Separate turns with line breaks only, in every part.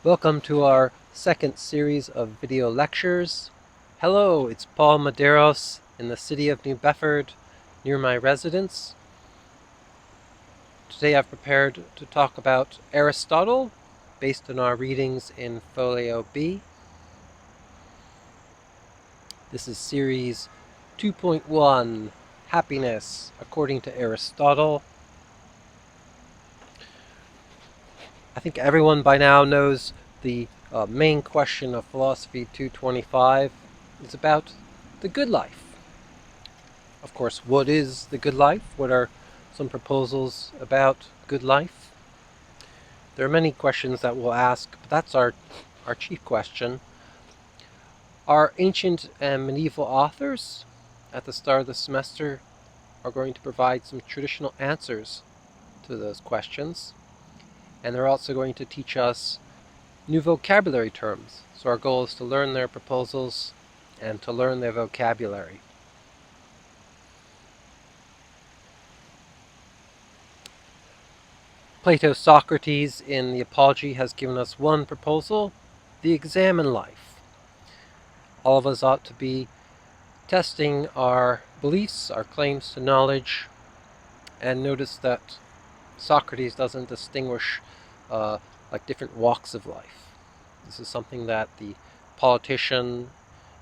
Welcome to our second series of video lectures. Hello, it's Paul Medeiros in the city of New Bedford, near my residence. Today I've prepared to talk about Aristotle, based on our readings in Folio B. This is series 2.1, Happiness According to Aristotle. I think everyone by now knows the main question of Philosophy 225 is about the good life. Of course, what is the good life? What are some proposals about good life? There are many questions that we'll ask, but that's our chief question. Our ancient and medieval authors at the start of the semester are going to provide some traditional answers to those questions. And they're also going to teach us new vocabulary terms. So our goal is to learn their proposals and to learn their vocabulary. Plato's Socrates in the Apology has given us one proposal, the examine life. All of us ought to be testing our beliefs, our claims to knowledge, and notice that Socrates doesn't distinguish like different walks of life. This is something that the politician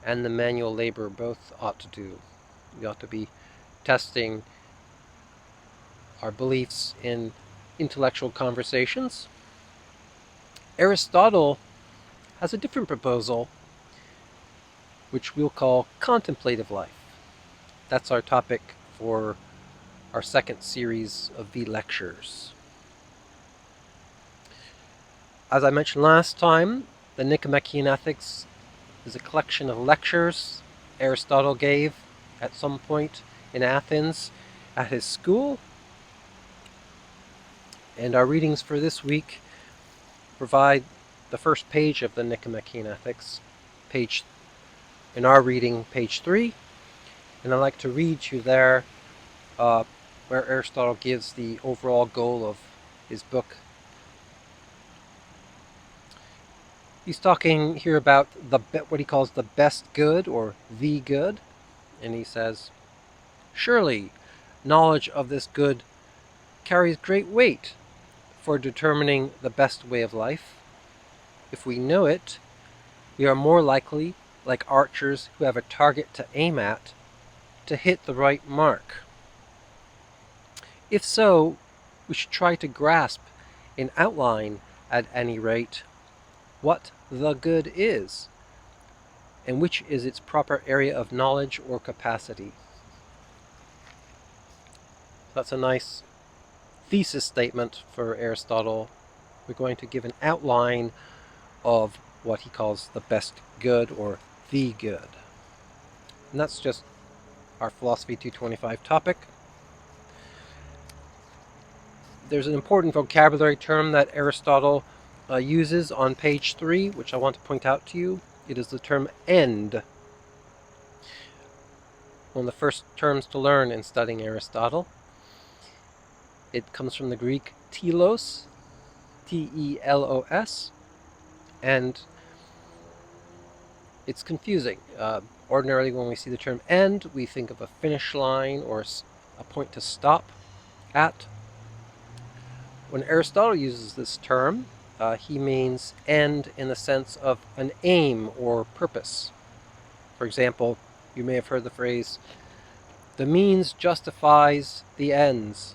and the manual laborer both ought to do. We ought to be testing our beliefs in intellectual conversations. Aristotle has a different proposal, which we'll call contemplative life. That's our topic for our second series of V lectures. As I mentioned last time, the Nicomachean Ethics is a collection of lectures Aristotle gave at some point in Athens at his school. And our readings for this week provide the first page of the Nicomachean Ethics, in our reading, page 3. And I'd like to read you there where Aristotle gives the overall goal of his book. He's talking here about what he calls the best good, or the good. And he says, "Surely knowledge of this good carries great weight for determining the best way of life. If we know it, we are more likely, like archers who have a target to aim at, to hit the right mark. If so, we should try to grasp in outline, at any rate, what the good is, and which is its proper area of knowledge or capacity." That's a nice thesis statement for Aristotle. We're going to give an outline of what he calls the best good, or the good. And that's just our Philosophy 225 topic. There's an important vocabulary term that Aristotle uses on page 3, which I want to point out to you. It is the term end. One of the first terms to learn in studying Aristotle. It comes from the Greek telos, T-E-L-O-S, and it's confusing. Ordinarily, when we see the term end, we think of a finish line or a point to stop at. When Aristotle uses this term, he means end in the sense of an aim or purpose. For example, you may have heard the phrase, "the means justifies the ends."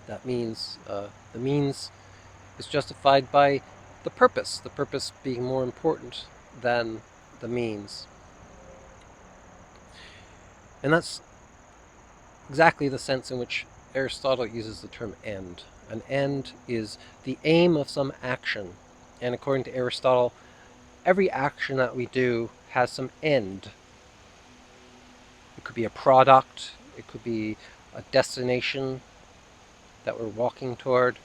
That means the means is justified by the purpose being more important than the means. And that's exactly the sense in which Aristotle uses the term end. An end is the aim of some action. And according to Aristotle, every action that we do has some end. It could be a product, it could be a destination that we're walking toward.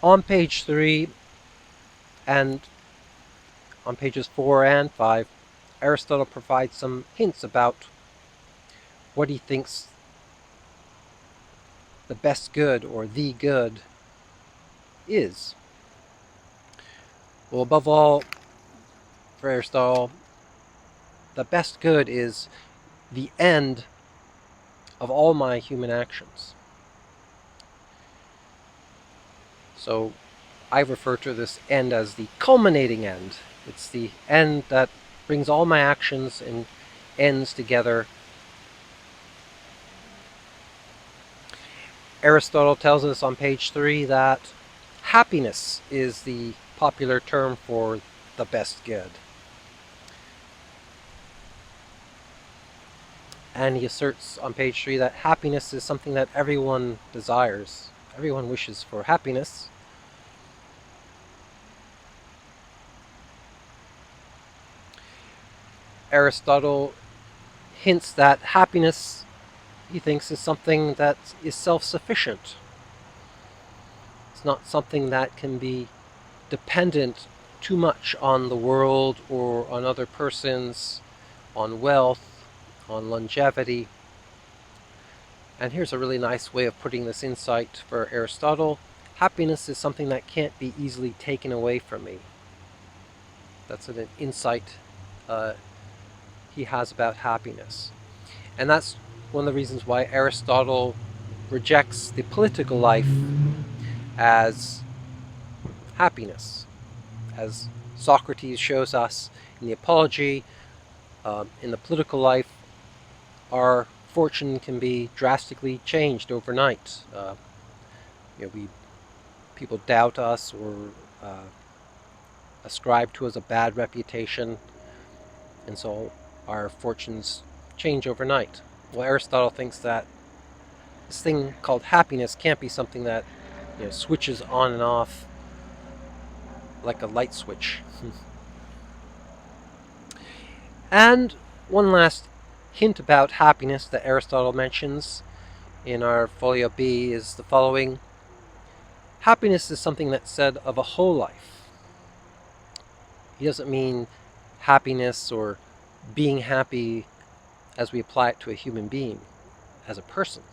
On page 3 and on pages 4 and 5, Aristotle provides some hints about what he thinks the best good or the good is? Well, above all, for Aristotle, the best good is the end of all my human actions. So I refer to this end as the culminating end. It's the end that brings all my actions and ends together. Aristotle tells us on page 3 that happiness is the popular term for the best good. And he asserts on page 3 that happiness is something that everyone desires. Everyone wishes for happiness. Aristotle hints that happiness, he thinks, is something that is self-sufficient. It's not something that can be dependent too much on the world or on other persons, on wealth, on longevity. And here's a really nice way of putting this insight for Aristotle. Happiness is something that can't be easily taken away from me. That's an insight he has about happiness. And that's one of the reasons why Aristotle rejects the political life as happiness. As Socrates shows us in the Apology, in the political life, our fortune can be drastically changed overnight. People doubt us or ascribe to us a bad reputation, and so our fortunes change overnight. Well, Aristotle thinks that this thing called happiness can't be something that switches on and off like a light switch. And one last hint about happiness that Aristotle mentions in our Folio B is the following. Happiness is something that's said of a whole life. He doesn't mean happiness or being happy as we apply it to a human being, as a person.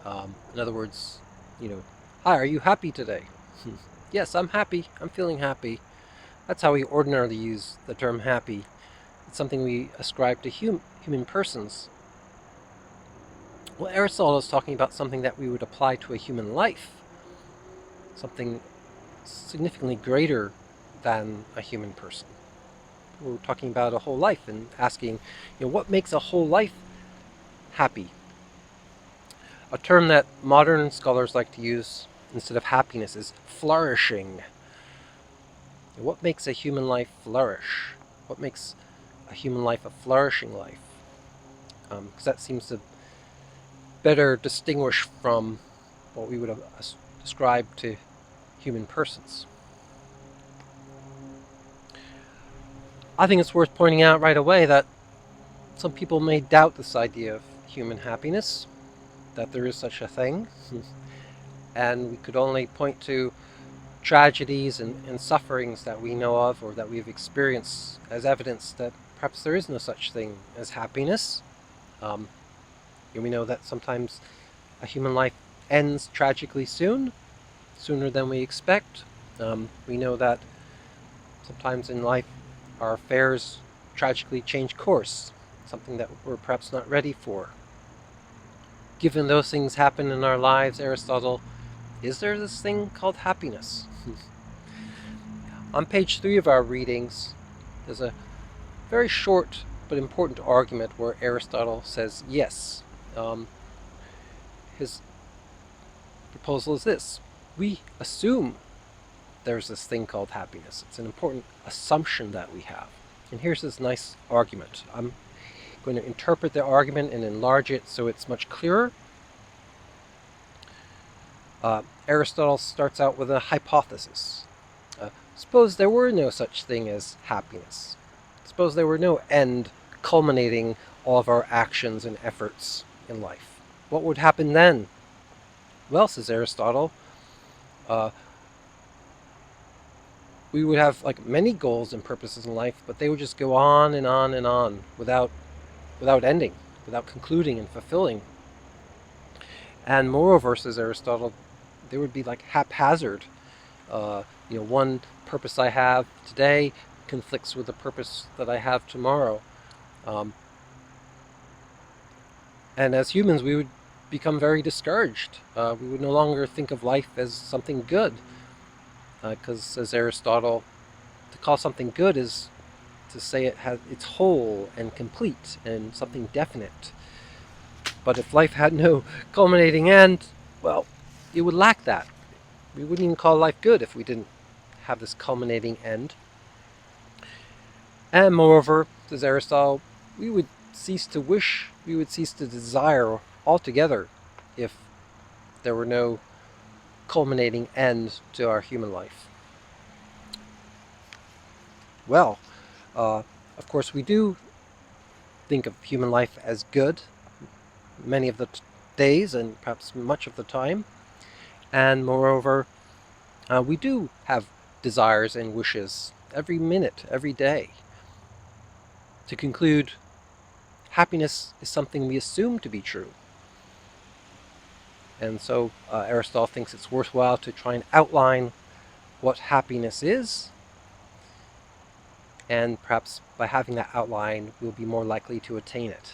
In other words, hi, are you happy today? Yes, I'm happy. I'm feeling happy. That's how we ordinarily use the term happy. It's something we ascribe to human persons. Well, Aristotle is talking about something that we would apply to a human life, something significantly greater than a human person. We're talking about a whole life and asking, what makes a whole life happy? A term that modern scholars like to use instead of happiness is flourishing. What makes a human life flourish? What makes a human life a flourishing life? Because that seems to better distinguish from what we would have ascribed to human persons. I think it's worth pointing out right away that some people may doubt this idea of human happiness, that there is such a thing, and we could only point to tragedies and sufferings that we know of or that we've experienced as evidence that perhaps there is no such thing as happiness. We know that sometimes a human life ends tragically sooner than we expect. We know that sometimes in life our affairs tragically change course, something that we're perhaps not ready for. Given those things happen in our lives, Aristotle, is there this thing called happiness? On page 3 of our readings, there's a very short but important argument where Aristotle says yes. His proposal is this. We assume there's this thing called happiness. It's an important assumption that we have. And here's this nice argument. I'm going to interpret the argument and enlarge it so it's much clearer. Aristotle starts out with a hypothesis. Suppose there were no such thing as happiness. Suppose there were no end culminating all of our actions and efforts in life. What would happen then? Well, says Aristotle, we would have many goals and purposes in life, but they would just go on and on and on without ending, without concluding and fulfilling. And moreover, says Aristotle, there would be like haphazard. One purpose I have today conflicts with the purpose that I have tomorrow. Um, and as humans, we would become very discouraged. We would no longer think of life as something good. Because, says Aristotle, to call something good is to say it's whole and complete and something definite. But if life had no culminating end, well, it would lack that. We wouldn't even call life good if we didn't have this culminating end. And moreover, says Aristotle, we would cease to wish, we would cease to desire altogether if there were no culminating end to our human life. Well, of course, we do think of human life as good many of the days and perhaps much of the time. And moreover, we do have desires and wishes every minute, every day. To conclude, happiness is something we assume to be true. And so Aristotle thinks it's worthwhile to try and outline what happiness is, and perhaps by having that outline, we'll be more likely to attain it.